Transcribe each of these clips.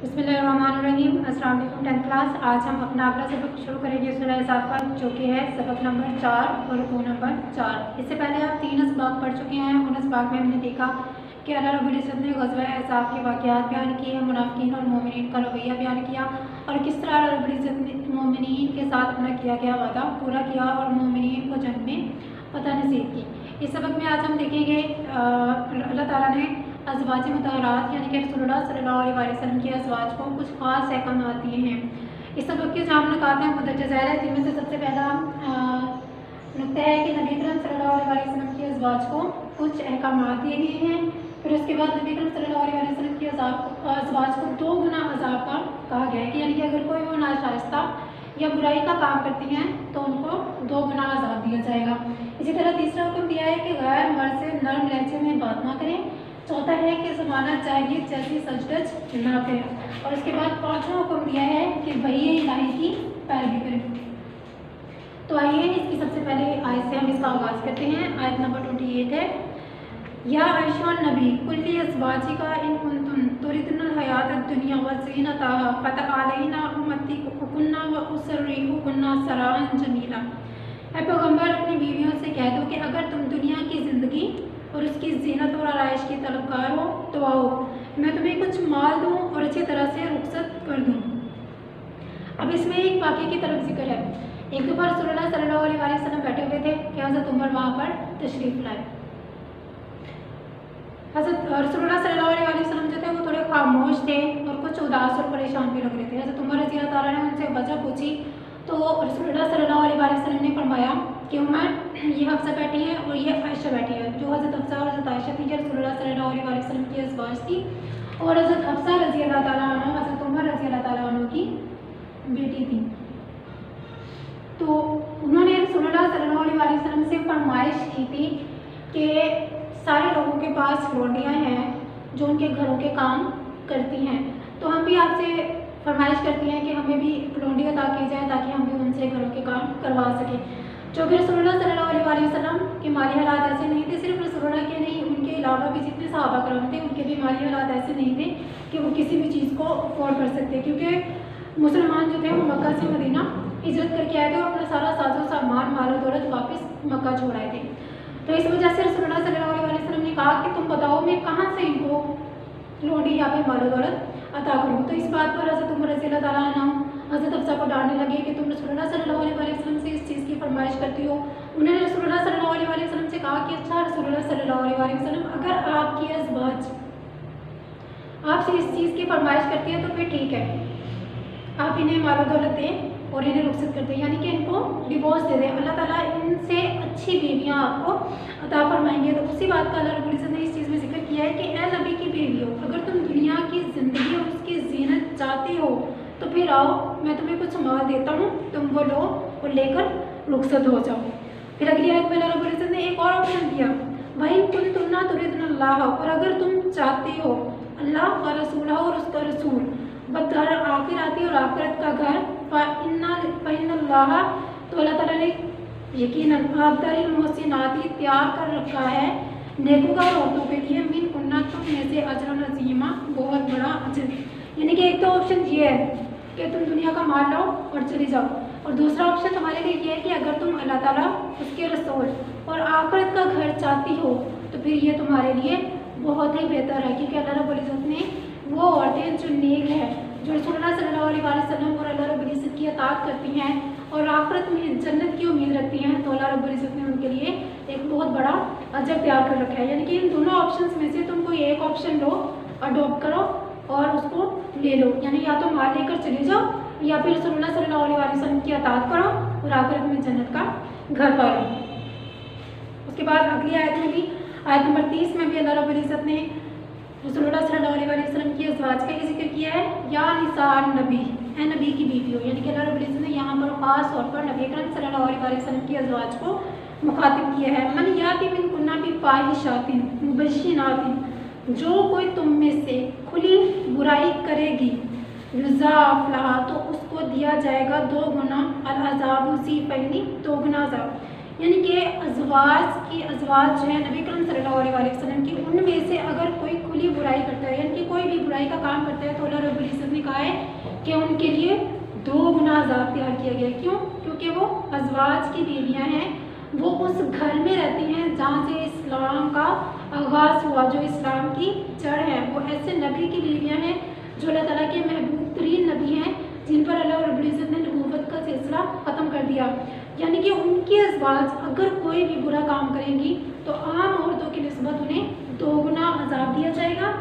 बिस्मिल्लाहिर्रहमानिर्रहीम। अस्सलाम वालेकुम 10th क्लास। आज हम अपना अगला सबक शुरू करेंगे सूरह हिसाब का, जो कि है सबक नंबर 4 और रुकू नंबर 4। इससे पहले आप 3 असबाक पढ़ चुके हैं। उन असबाक में हमने देखा कि अल्लाह रब्बुल इज़्ज़त ने ग़ज़वा अहज़ाब के वाक़यात बयान किए, मुनाफ़िकीन और मोमिनीन का रवैया बयान किया और किस तरह अल्लाह रब्बुल इज़्ज़त ने मोमिनीन के साथ अपना किया गया वादा पूरा किया और मोमिनीन को जन्नत में फतह नसीब की। इस सबक में आज हम देखेंगे अल्लाह ताला ने अज़वाज मुतहरात यानी कि रसूलुल्लाह सल्लल्लाहु अलैहि वसल्लम के अज़वाज को कुछ ख़ास अहकामात दिए हैं। इस सबक के जहाँ नकात हैं मुदज्जल ज़ाहिर है, जिनमें से सबसे पहला नुक्ता है कि नबी अकरम सल्लल्लाहु अलैहि वसल्लम के अज़वाज को कुछ अहकामात दिए गए हैं। फिर उसके बाद नबी अकरम सल्लल्लाहु अलैहि वसल्लम के अज़वाज को 2 गुना अज़ाब का कहा गया है कि यानी कि अगर कोई वो नाशाइस्ता या बुराई का काम करती हैं तो उनको 2 गुना अज़ाब दिया जाएगा। इसी तरह तीसरा हुक्म दिया है कि गैर मर्द से नर्म लहजे में बात ना करें। चौथा है कि ज़माना चाहिए जैसी सजदज ना करें। और उसके बाद 5वां हुक्म दिया है कि वही इलाही की पैरवी करें। तो आइए इसकी सबसे पहले आयत से हम इसका आगाज़ करते हैं। आयत नंबर 28 है, या अय्युहन नबी कुल्ली अज़वाजिका इन कुंतुन तुरिदुनल हयातद दुनिया व ज़ीनतहा फतअलैना उम्मतिकुन्ना व उसर्रिहुकुन्ना सराहन जमीला। ऐ पैगम्बर, अपनी बीवियों से कह दो कि अगर तुम दुनिया की ज़िंदगी और उसकी ज़ीनत और आराइश की तलबगार हो तो आओ, मैं तुम्हें कुछ माल दूँ और अच्छी तरह से रुखसत कर दूँ। अब इसमें एक वाक़े की तरफ जिक्र है। एक दफ़ा रसूलुल्लाह सल्लल्लाहु अलैहि वसल्लम बैठे हुए थे कि हज़रत उमर वहाँ पर तशरीफ़ लाए। हज़रत रसूलुल्लाह सल्लल्लाहु अलैहि वसल्लम जो थे वो थोड़े खामोश थे और कुछ उदास और परेशान भी लग रहे थे। हज़रत उमर रज़ी अल्लाह तआला ने उनसे वजह पूछी तो रसूलुल्लाह सल्लल्लाहु अलैहि वसल्लम ने फरमाया कि उमर, ये हफ्सा बैठी है और ये आयशा बैठी है। जो हज़रत हफ्सा और हज़रत आयशा थी, रसूलुल्लाह सल्लल्लाहु अलैहि वसल्लम की अज़वाज थी और हज़रत हफ्सा रज़ी अल्लाह तआला अन्हा हज़रत उमर रज़ी अल्लाह तआला अन्हु की बेटी थी। तो उन्होंने रसूलुल्लाह सल्लल्लाहु अलैहि वसल्लम से फरमाइश की थी कि सारे लोगों के पास लौंडियाँ हैं जो उनके घरों के काम करती हैं, तो हम भी आपसे फरमाइश करती हैं कि हमें भी लौंडी अता की जाए ताकि हम भी उनसे घरों के काम करवा सकें। जो कि रसूलुल्लाह सल्लल्लाहु अलैहि वसल्लम के माली हालात ऐसे नहीं थे, सिर्फ रसूलुल्लाह के नहीं, उनके अलावा भी जितने सहाबा करम थे उनके भी माली हालात ऐसे नहीं थे कि वो किसी भी चीज़ को अफोर्ड कर सकते, क्योंकि मुसलमान जो थे वो मक्का से मदीना हिजरत करके आए थे और अपना सारा साजो सामान माल दौलत वापस मक्का छोड़ आए थे। तो इस वजह से रसूलुल्लाह सल्लल्लाहु अलैहि वसल्लम ने कहा कि तुम बताओ मैं कहाँ से इनको लौंडी या फिर माल दौलत अता करूँ। तो इस बात पर हज़रत उमर रज़ी अल्लाह तआला अन्हा हज़रत हफ्सा को डांटने लगे कि तुम रसूलुल्लाह सल्लल्लाहु अलैहि वसल्लम से इस चीज़ की फरमाइश करती हो। उन्होंने रसूलुल्लाह सल्लल्लाहु अलैहि वसल्लम से कहा कि अच्छा रसूलुल्लाह सल्लल्लाहु अलैहि वसल्लम, अगर आपकी अज़वाज आपसे इस चीज़ की फरमाइश करती है तो फिर ठीक है, आप इन्हें माल दौलत दें और इन्हें रुखसत कर दें, यानी कि इनको डिवोर्स दे दें। अल्लाह ताला इनसे अच्छी बीवियाँ आपको अता फरमाएंगे। तो उसी बात का अल्लाह रब्बुल इज़्ज़त ने इस चीज़ में जिक्र किया है कि ए नबी की बीवियों, अगर तुम दुनिया की ज़िंदगी और उसकी ज़ीनत चाहती हो तो फिर आओ, मैं तुम्हें कुछ माल देता हूँ, तुम वो लो और लेकर रुखसत हो जाओ। फिर अगली आयत में अल्लाह रब्बुल इज़्ज़त ने एक और ऑप्शन दिया, वही कुन्तुन्ना तुरिदुनल्लाह, और अगर तुम चाहते हो अल्लाह व रसूलह और उसका रसूल, बदर आखिराती और आखिरत का घर, फ़इन्नल्लाह, तो अल्लाह ताला ने यकीनन अब्दल मोहसिनाती तैयार कर रखा है नेकूकार औरतों के लिए मिन कुन्ना, तुम में से अजरन अज़ीमा, बहुत बड़ा अजर। यानी कि एक तो ऑप्शन ये है कि तुम दुनिया का माल लो और चले जाओ, और दूसरा ऑप्शन तुम्हारे लिए ये है कि अगर तुम अल्लाह ताला उसके रसूल और आखिरत का घर चाहती हो तो फिर ये तुम्हारे लिए बहुत ही बेहतर है, क्योंकि अल्लाह रब्बुल इज़्ज़त ने वो औरतें जो नेक है, जो रसूलुल्लाह सल्लल्लाहु अलैहि वसल्लम और अल्लाह रब्बुल इज़्ज़त की अताअत करती हैं और आखिरत में जन्नत की उम्मीद रखती हैं, तो अल्लाह रब्बुल इज़्ज़त ने उनके लिए एक बहुत बड़ा अजर तैयार कर रखा है। यानी कि इन दोनों ऑप्शंस में से तुम कोई एक ऑप्शन लो, अडॉप्ट करो और उसको ले लो, यानी या तो माल लेकर चले जाओ या फिर रसूलुल्लाह सल्लल्लाहु अलैहि वसल्लम की अताअत करो और आखिरत में जन्नत का घर पालो। उसके बाद अगली आयत में भी, आयत नंबर 30 में भी अल्लाह रब्बुल इज़्ज़त ने रसूलुल्लाह सल्लल्लाहु अलैहि वसल्लम की अज़वाज का ही जिक्र किया है, या निसान नबी, ए नबी की बीवियों, यानी कि अल्लाह रब्बुल इज़्ज़त ने यहाँ पर ख़ास तौर पर नबी अकरम सल्लल्लाहु अलैहि वसल्लम की अज़वाज को मुखातिब किया है। मन याति मिन कुन्ना बि फ़ाहिशातिन मुबश्शिरातिन, जो कोई तुम में से खुली बुराई करेगी, युज़ाफ़ लहा, तो उसको दिया जाएगा 2 गुना अल-अज़ाबु ज़िफ़ैनी, 2 गुना अज़ाब। यानी कि अज़वाज जो है नबी करीम सल्लल्लाहु अलैहि वसल्लम की, उनमें से अगर कोई खुली बुराई करता है यानी कि कोई भी बुराई का काम करता है तो अल्लाह रब्बुल इज़्ज़त ने ने कहा है कि उनके लिए 2 गुना अज़ाब तैयार किया गया। क्यों? क्योंकि वो अज़वाज की बीवियाँ हैं, वो उस घर में रहती हैं जहाँ से इस्लाम का आगाज़ हुआ, जो इस्लाम की जड़ है। वो ऐसे नबी की बीवियाँ हैं जो अल्लाह ताला के महबूब तरीन नबी हैं, जिन पर अल्लाह रब्बुल इज़्ज़त ने नबूवत का सिलसिला ख़त्म कर दिया। यानी कि उनकी अज़वाज अगर कोई भी बुरा काम करेंगी तो आम औरतों की निस्बत उन्हें 2 गुना अज़ाब दिया जाएगा।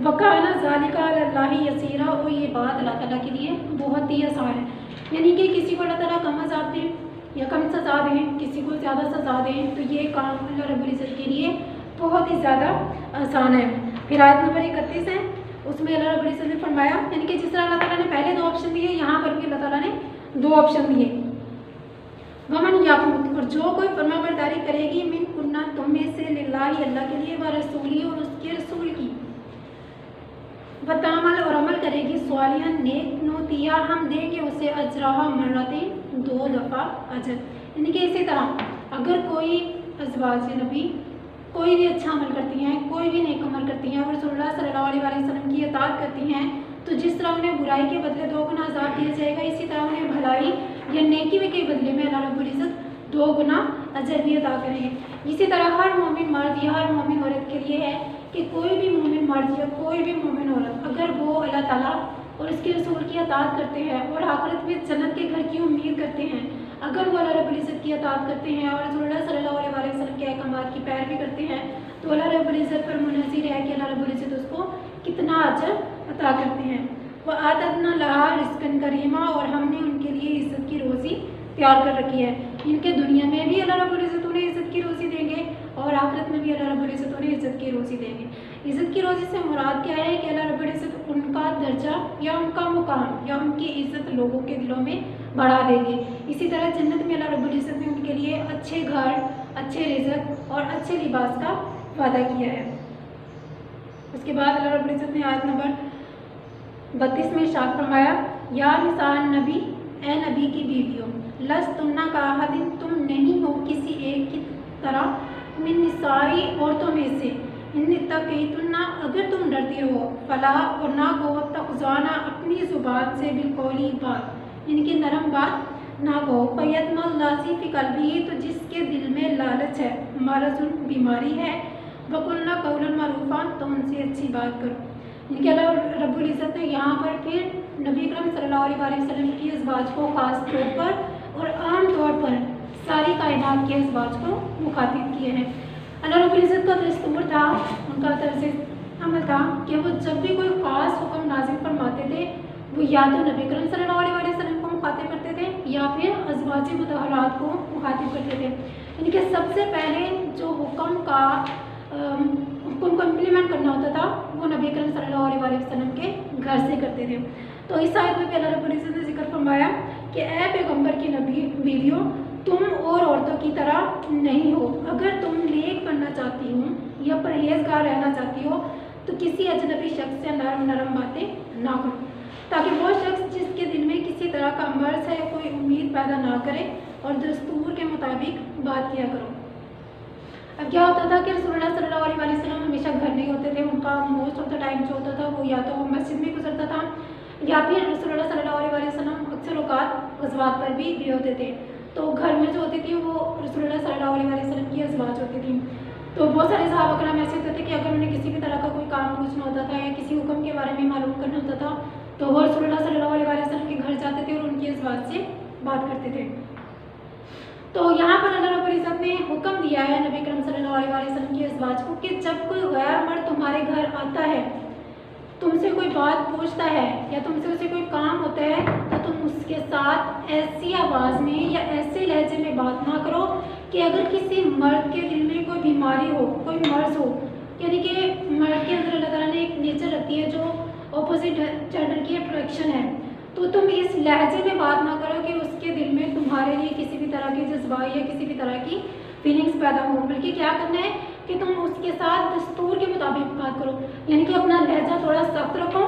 वकाना ज़ालिका अलल्लाहि यसीरा, और ये बात अल्लाह ताला के लिए बहुत ही आसान है। यानी कि किसी को अल्लाह ताला कम अज़ाब दें या कम सज़ा दें, किसी को ज़्यादा सज़ा दें, तो ये काम अल्लाह रब्बुल इज़्ज़त के लिए बहुत ही ज़्यादा आसान है। फिर आयत नंबर 31 है, उसमें अल्लाह रब्बुल इज़्ज़त ने फरमाया, यानी कि जिस तरह अल्लाह ताला ने पहले 2 ऑप्शन दिए, यहाँ पर भी अल्लाह ताला ने 2 ऑप्शन दिए। वमन याक़नुत, और जो कोई फरमाबरदारी करेगी मिन कुन्ना, तुम में से, लिल्लाहि, अल्लाह के लिए, व रसूली, और उसके रसूल की, बतामल, और अमल करेगी स्वालिहन नेक, नोतिया, हम देंगे उसे अजराहा मर्रतें, 2 दफ़ा अजर। यानी कि इसी तरह अगर कोई अज़वाज नबी कोई भी अच्छा अमल करती हैं, कोई भी नेक अमल करती हैं और रसूलुल्लाह सल्लल्लाहु अलैहि वसल्लम की इताअत करती हैं, तो जिस तरह उन्हें बुराई के बदले 2 गुना अज़ाब दिया जाएगा, इसी तरह उन्हें भलाई या नेकी के बदले में अल्लाह रब्बुल इज़्ज़त 2 गुना अजर भी अदा करेंगे। इसी तरह हर मोमिन मर्द या हर मोमिन औरत के लिए है कि कोई भी मोमिन मर्द या कोई भी मोमिन औरत अगर वो अल्लाह ताला और उसके रसूल की इताअत करते हैं और आखिरत में जन्नत के घर की उम्मीद करते हैं, अगर वो अल्लाह रब्बुल इज़्ज़त की इताअत करते हैं और रसूलुल्लाह सल्लल्लाहु अलैहि वसल्लम के अहकामात की पैरवी करते हैं, तो अल्लाह रब्बुल इज़्ज़त पर मुनज़्ज़िर है कि अल्लाह रब्बुल इज़्ज़त उसको कितना अजर अता करते हैं। वह आतदना लहा रिज़्क़न करीमा, और हमने उनके लिए इज़्ज़त की रोज़ी तैयार कर रखी है। इनके दुनिया में भी अल्लाह रब्बुल इज़्ज़त उन्हें इज़्ज़त की रोज़ी देंगे और आखिरत में भी अल्लाह रब्बुल इज़्ज़त उन्हें इज़्ज़त की रोज़ी देंगे। इज़्ज़त की रोज़ी से मुराद क्या है कि अल्लाह रब्बुल इज़्ज़त उनका दर्जा या उनका मुकाम या उनकी इज़्ज़त लोगों के दिलों में बढ़ा देंगे। इसी तरह जन्नत में अल्लाह रब्बुल इज़्ज़त ने उनके लिए अच्छे घर, अच्छे रिज़्क़ और अच्छे लिबास का वादा किया है। उसके बाद अल्लाह रब्बुल इज़्ज़त ने आयत नंबर 32 में इरशाद फरमाया, या निसान नबी, ए नबी की बीवियों, लस तुमना का दिन, तुम नहीं हो किसी एक की तरह, मिन निसाई, औरतों में से, इन तक़ीतुन्ना, अगर तुम डरती हो, फलाह, और ना को तक़ज़ाना, अपनी ज़ुबान से, बिलकौली, बात, इनकी नरम बात ना कहो, फ़यतमल्लाज़ी फ़ी क़ल्बिही, तो जिसके दिल में लालच है, मरज़ुन, बीमारी है, वक़ुलना क़ौलन मरूफ़ा, तो उनसे अच्छी बात करो। इनके अल्लाह रब्बुल इज़्ज़त ने यहाँ पर फिर नबी अकरम सल्लल्लाहु अलैहि वसल्लम की अज़वाज को ख़ास तौर पर और आम तौर पर सारी कायनात के अज़वाज को मुखातिब किए हैं। अल्लाह रब्बुल इज़्ज़त का दस्तूर था, उनका तर्ज़ अमल था कि वो जब भी कोई ख़ास हुक्म नाज़िल फरमाते थे, वो या तो नबी अकरम सल्लल्लाहु अलैहि वसल्लम को मुखातिब करते थे या फिर अज़वाज मुतहहरात को मुखातिब करते थे। इनके सबसे पहले जो हुक्म को इम्प्लीमेंट करना होता था वो नबी अकरम सल्लल्लाहु अलैहि वसल्लम के घर से करते थे। तो इस आयत में अल्लाह रब्बुल इज़्ज़त ने जिक्र फरमाया कि ए पैगम्बर की नबी बीवियों, तुम और औरतों की तरह नहीं हो। अगर तुम नेक बनना चाहती हो या परहेजगार रहना चाहती हो तो किसी अजनबी शख्स से नरम बातें ना करो, ताकि वो शख्स जिसके दिल में किसी तरह का मर्ज़ है कोई उम्मीद पैदा ना करे, और दस्तूर के मुताबिक बात किया करो। अब क्या होता था कि रसूलुल्लाह सल्लल्लाहु अलैहि वसल्लम हमेशा घर नहीं होते थे, उनका मोस्ट ऑफ द टाइम जो होता था वो या तो मस्जिद में गुजरता था या फिर रसूलुल्लाह सल्लल्लाहु अलैहि वसल्लम अक्सर औक़ात ग़ज़वात पर भी होते थे। तो घर में जो होती थी वो रसूलुल्लाह सल्लल्लाहु अलैहि वसल्लम की अज़वाज होती थी। तो बहुत सारे सहाबा कराम ऐसे होते थे कि अगर उन्हें किसी भी तरह का कोई काम पूछना होता था या किसी हुक्म के बारे में मालूम करना होता था तो वो रसूलुल्लाह सल्लल्लाहु अलैहि वसल्लम के घर जाते थे और उनकी अज़वाज से बात करते थे। तो यहाँ पर अल्लाह रब्बुल इज़्ज़त ने हुक्म दिया है नबी करीम सल्लल्लाहु अलैहि वसल्लम की अज़वाज को कि जब कोई गैर मर्द तुम्हारे घर आता है, तुमसे कोई बात पूछता है या तुमसे उसे कोई काम होता है, तो तुम उसके साथ ऐसी आवाज़ में या ऐसे लहजे में बात ना करो कि अगर किसी मर्द के दिल में कोई बीमारी हो, कोई मर्ज़ हो, यानी कि मर्द के अंदर अल्लाह ताला ने एक नेचर रखती है जो ऑपोजिट जेंडर की अट्रैक्शन है, तो तुम इस लहजे में बात ना करो कि उसके दिल में तुम्हारे लिए किसी भी तरह के जज्बा या किसी भी तरह की फीलिंग्स पैदा हो, बल्कि क्या करना है कि तुम उसके साथ दस्तूर के मुताबिक बात करो, यानी कि अपना लहजा थोड़ा सख्त रखो,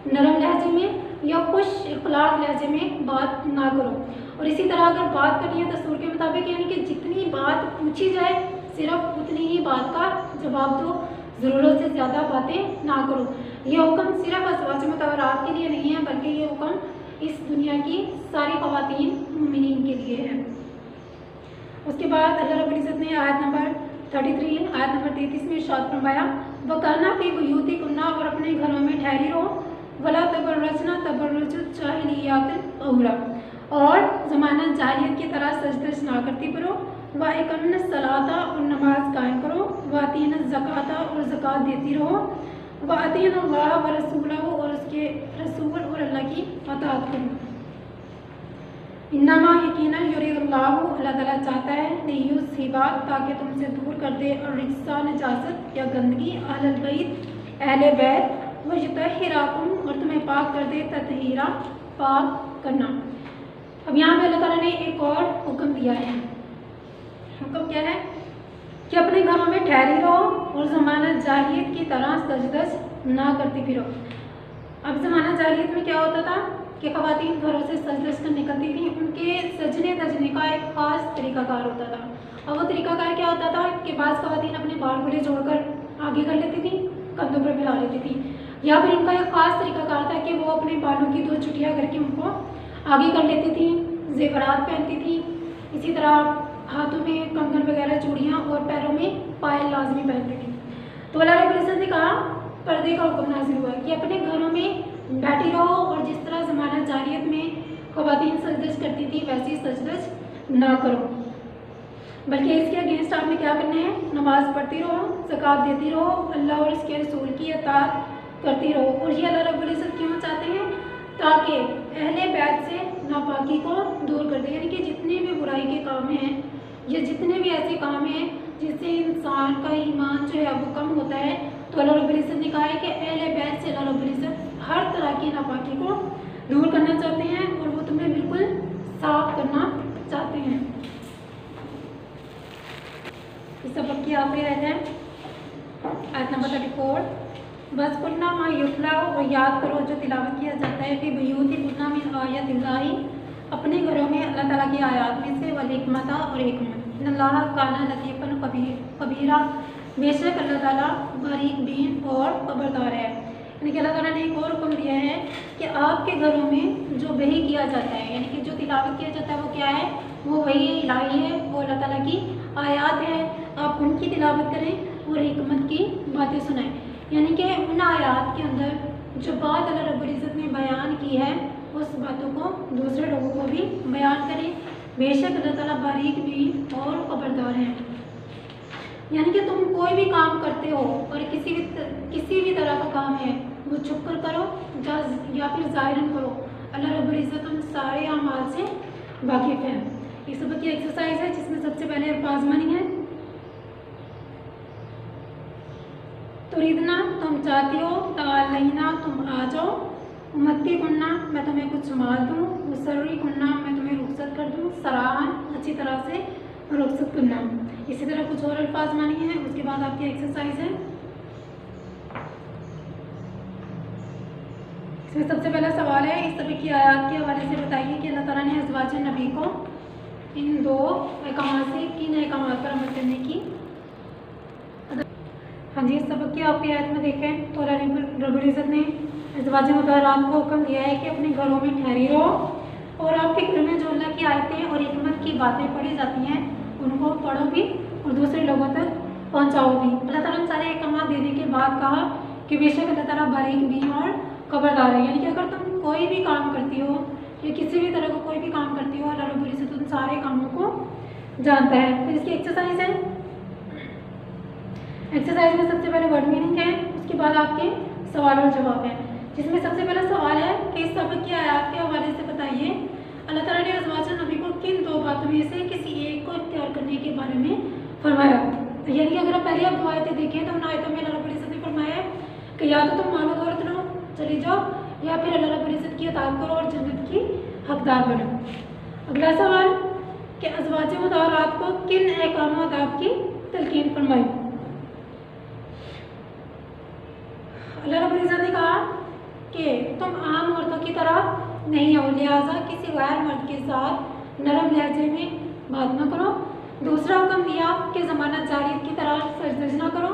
नरम लहजे में या खुश इखलाक लहजे में बात ना करो। और इसी तरह अगर बात करनी है दस्तूर के मुताबिक, यानी कि जितनी बात पूछी जाए सिर्फ उतनी ही बात का जवाब दो, ज़रूरत से ज़्यादा बातें ना करो। ये हुक्म सिर्फ अज़वाज मुतहहरात के लिए नहीं है, बल्कि ये हुक्म इस दुनिया की सारी ख़वातीन मोमिनीन के लिए है। उसके बाद अल्लाह रब्बुल इज़्ज़त ने आयत नंबर 33 आयत नंबर 33 में इरशाद फरमाया, वकाना फी बुयूतिकुन्ना, और अपने घरों में ठहरी रहो, वला तबर्रजना तबर्रुजुज जाहिलिय्यातिल ऊला, और ज़माना जाहिलियत की तरह सजदस ना करती करो, व इक़ामना सलाता, और नमाज कायम करो, व अतीना ज़काता, और ज़कात देती रहो, व अतीना अल्लाह व रसूलहु, और उसके रसूल और अल्लाह की अताअत करो। इन्नमा यकीना युरिदुल्लाहु, अल्लाह ताला चाहता है, लियुज़हिबा, ताकि तुमसे दूर कर दे, और रिज्सा नजासत या गंदगी, अहलल बैत, अहले बैत, व युतहिराकुम, और तुम्हें पाक कर दे, ततहीरा, पाक करना। अब यहाँ पे अल्लाह ताला ने एक और हुक्म दिया है। हुक्म क्या है कि अपने घरों में ठहरी रहो और ज़माना जाहिलियत की तरह सजदस ना करती फिरो। अब ज़माना जाहिलियत में क्या होता था कि ख़वातीन घरों से सजदस कर निकलती थी, उनके सजने दजने का एक ख़ास तरीक़ाकार होता था। और वो तरीक़ाकार क्या होता था कि बाज़ ख़वातीन अपने बाल खुले जोड़कर आगे कर लेती थी, कंधों पर फैला लेती थी, या फिर उनका एक ख़ास तरीक़ाकार था कि वो अपने बालों की 2 चुटियाँ करके उनको आगे कर लेती थी, ज़ेवरात पहनती थी, इसी तरह हाथों में कंगन वगैरह, चूड़ियाँ, और पैरों में पायल लाजमी पहनती थी। तो अल्लाह रब्बुल इज़्ज़त ने कहा, पर्दे का हुक्म नाज़िल हुआ कि अपने घरों में बैठी रहो, और जिस तरह ज़माना जाहिलियत में ख़वातीन सजदस करती थी वैसी सजदस ना करो, बल्कि इसके अगेंस्ट आपने क्या करना है, नमाज़ पढ़ती रहो, ज़कात देती रहो, अल्लाह और उसके रसूल की अताअत करती रहो। और ये अल्लाह रब्बुल इज़्ज़त क्यों चाहते हैं, ताकि अहले बैत से नापाकी को दूर कर दे, यानी कि जितने भी बुराई के काम हैं या जितने भी ऐसे काम हैं जिससे इंसान का ईमान जो है वो कम होता है, तो अल्लाह रब्बुल इज़्ज़त ने कहा है कि अहले बैत से अल्लाह रब्बुल इज़्ज़त हर तरह की नापाकी को दूर करना चाहते हैं, और वो तुम्हें बिल्कुल साफ करना चाहते हैं। इस सबक की आखिरी आयत है आयत नंबर 34, बस कुन्ना मा युतला, और याद करो जो तिलावत किया जाता है, कि बुयूतिकुन्ना मिन आयातिल्लाहि, अपने घरों में अल्लाह ताला की आयात में से, वल हिकमता, और हिकमत, इन्नल्लाह काना लतीफ़न कबीरा, बेशक अल्लाह ताला बारीक बीन और खबरदार है। यानी कि अल्लाह ताला ने एक और हुक्म दिया है कि आपके घरों में जो वही किया जाता है, यानी कि जो तिलावत किया जाता है वो क्या है, वो वही इलाही है, वो अल्लाह ताला की आयात है, आप उनकी तिलावत करें और हिकमत की बातें सुनाएं। यानी कि उन आयात के अंदर जो बात अल्लाह रब्बुल इज़्ज़त ने बयान की है उस बातों को दूसरे लोगों को भी बयान करें, बेशक अल्लाह ताला बारीक भी और खबरदार है। यानी कि तुम कोई भी काम करते हो और किसी भी तरह का काम है वो छुप कर करो या फिर ज़ाहिरन करो, अल्लाह रब्बुल इज़्ज़त उन सारे अमाल से वाकिफ़ है। इस सबक की एक्सरसाइज है जिसमें सबसे पहले अल्फाज मानी है। तुरीदना, तुम चाहती हो, तालैना, तुम आ जाओ, उम्मती कुन्ना, मैं तुम्हें कुछ संभाल दूँ, मुसर्री कुन्ना, मैं तुम्हें रुखसत कर दूँ, सराहन, अच्छी तरह से रुखसत करना। इसी तरह कुछ और अल्फाज मानी है, उसके बाद आपकी एक्सरसाइज है। इसमें सबसे पहला सवाल है, इस सबक की आयत के हवाले से बताइए कि अल्लाह ताला ने अज़वाज नबी को इन 2 अहकामात से किन अहकामात पर अमल करने की। हाँ जी, इस सबक की आपकी आयत में देखें तो अल्लाह रब्बुल इज़्ज़त ने अज़वाज मुतहहरात को हुक्म दिया है कि अपने घरों में ठहरी रहो, और आपके घर में जो अल्लाह की आयतें और हिकमत की बातें पढ़ी जाती हैं उनको पढ़ो भी और दूसरे लोगों तक पहुँचाओ भी। अल्लाह ताला ने सारे अहकामात देने के बाद कहा कि बेशक अल्लाह ताला बारीक भी और खबरदार है। यानी कि अगर तुम कोई भी काम करती हो या किसी भी तरह का कोई भी काम करती हो, अल्लाह रब्बुल इज़्ज़त उन सारे कामों को जानता है। फिर इसकी एक्सरसाइज है। एक्सरसाइज में सबसे पहले वर्ड मीनिंग है, उसके बाद आपके सवाल और जवाब है, जिसमें सबसे पहला सवाल है कि इस सबक की आयत के हवाले से बताइए अल्लाह ताला ने अज़वाज नबी को किन 2 बातों में से किसी एक को इख्तियार करने के बारे में फरमाया। यानी कि अगर आप पहले आप 2 आयतें देखें तो उन आयतों में अल्लाह रब्बुल इज़्ज़त ने फरमाया कि या तो तुम मालो दौलत लो चली जाओ, या फिर अल्लाह रब्बुल इज़्ज़त की अताअत करो और जन्नत की हकदार बनो। अगला सवाल कि अज़वाज मुतहहरात को किन अहकाम व आदाब की तलकीन फरमाई। अल्लाह रब्बुल इज़्ज़त ने कहा कि तुम आम औरतों की तरह नहीं हो, लिहाजा किसी गैर मर्द के साथ नरम लहजे में बात न करो। दूसरा हुक्म दिया कि ज़माना जाहिलियत की तरह सजदस न करो।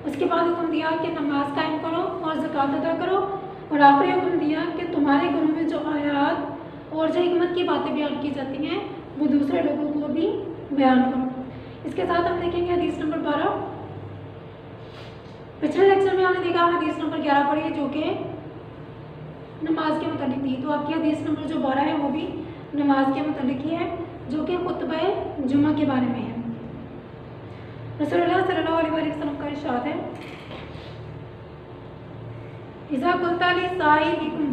उसके बाद हुक्म दिया कि नमाज कायम करो और ज़कात अदा करो। और आखिरी हुक्म दिया कि तुम्हारे घरों में जो आयात और जो हिकमत की बातें बयान की जाती हैं वो दूसरे लोगों को भी बयान करो। इसके साथ हम देखेंगे हदीस नंबर 12। पिछले लेक्चर में हमने देखा हदीस नंबर 11 पढ़ी जो कि नमाज के मुतालिक थी, तो आपकी हदीस नंबर जो 12 है वो भी नमाज के मुतालिक ही है, जो कि खुतबा जुमा के बारे में है। रसूलुल्लाह सल्लल्लाहु अलैहि वसल्लम का इरशाद है, इज़ा कुल्ता लिसाहिबिकुम,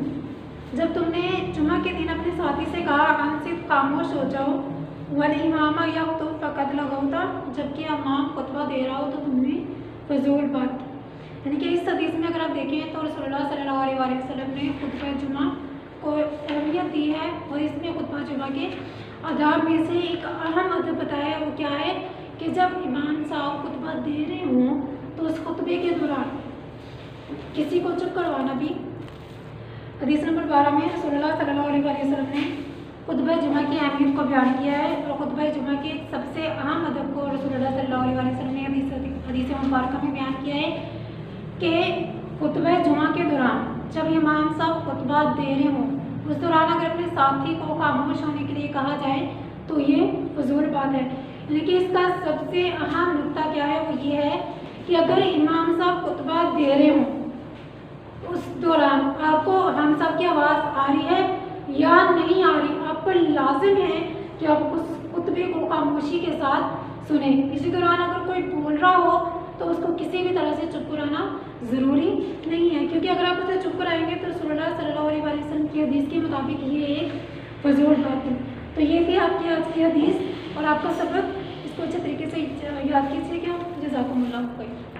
जब तुमने जुमा के दिन अपने साथी से कहा अनसित खामोश हो जाओ, वल इमामा यख्तुब फ़क़द लगौता, जबकि इमाम खुतबा दे रहा हो तो तुमने फजूल बात की। यानी कि इस हदीस में अगर आप देखें तो रसूलुल्लाह सल्लल्लाहु अलैहि वसल्लम ने खुतबा जुमा को अहमियत दी है और इसमें खुतबा जुमा के आदाब में से एक अहम अदब बताया है। वो क्या है कि जब इमाम साहब खुतबा दे रहे हों तो उस खुतबे के दौरान किसी को चुप करवाना भी। हदीस नंबर 12 में रसूलुल्लाह सल्लल्लाहु अलैहि वसल्लम ने खुतबा जुमा की अहमियत को बयान किया है और खुतबा जुमा के सबसे अहम अदब को रसूलुल्लाह सल्लल्लाहु अलैहि वसल्लम ने हदीस मुबारक में बयान किया है कि खुतबा जुमा के दौरान जब इमाम साहब खुतबा दे रहे हों उस दौरान अगर अपने साथी को खामोश होने के लिए कहा जाए तो ये फजूल बात है। लेकिन इसका सबसे अहम नुक्ता क्या है वो ये है कि अगर इमाम साहब खुतबा दे रहे हों उस दौरान आपको इमाम साहब की आवाज़ आ रही है या नहीं आ रही, आप पर लाजिम है कि आप उस खुतबे को खामोशी के साथ सुने। इसी दौरान अगर कोई बोल रहा हो तो उसको किसी भी तरह से चुप कराना ज़रूरी नहीं है, क्योंकि अगर आप उसे चुप कराएंगे तो रसूलुल्लाह सल्लल्लाहु अलैहि वसल्लम की हदीस के मुताबिक ये एक फजूल बात है। तो ये थी आपकी आज की हदीस और आपका सबक, इसको अच्छे तरीके से याद कीजिएगा। जज़ाकुमुल्लाह खैर।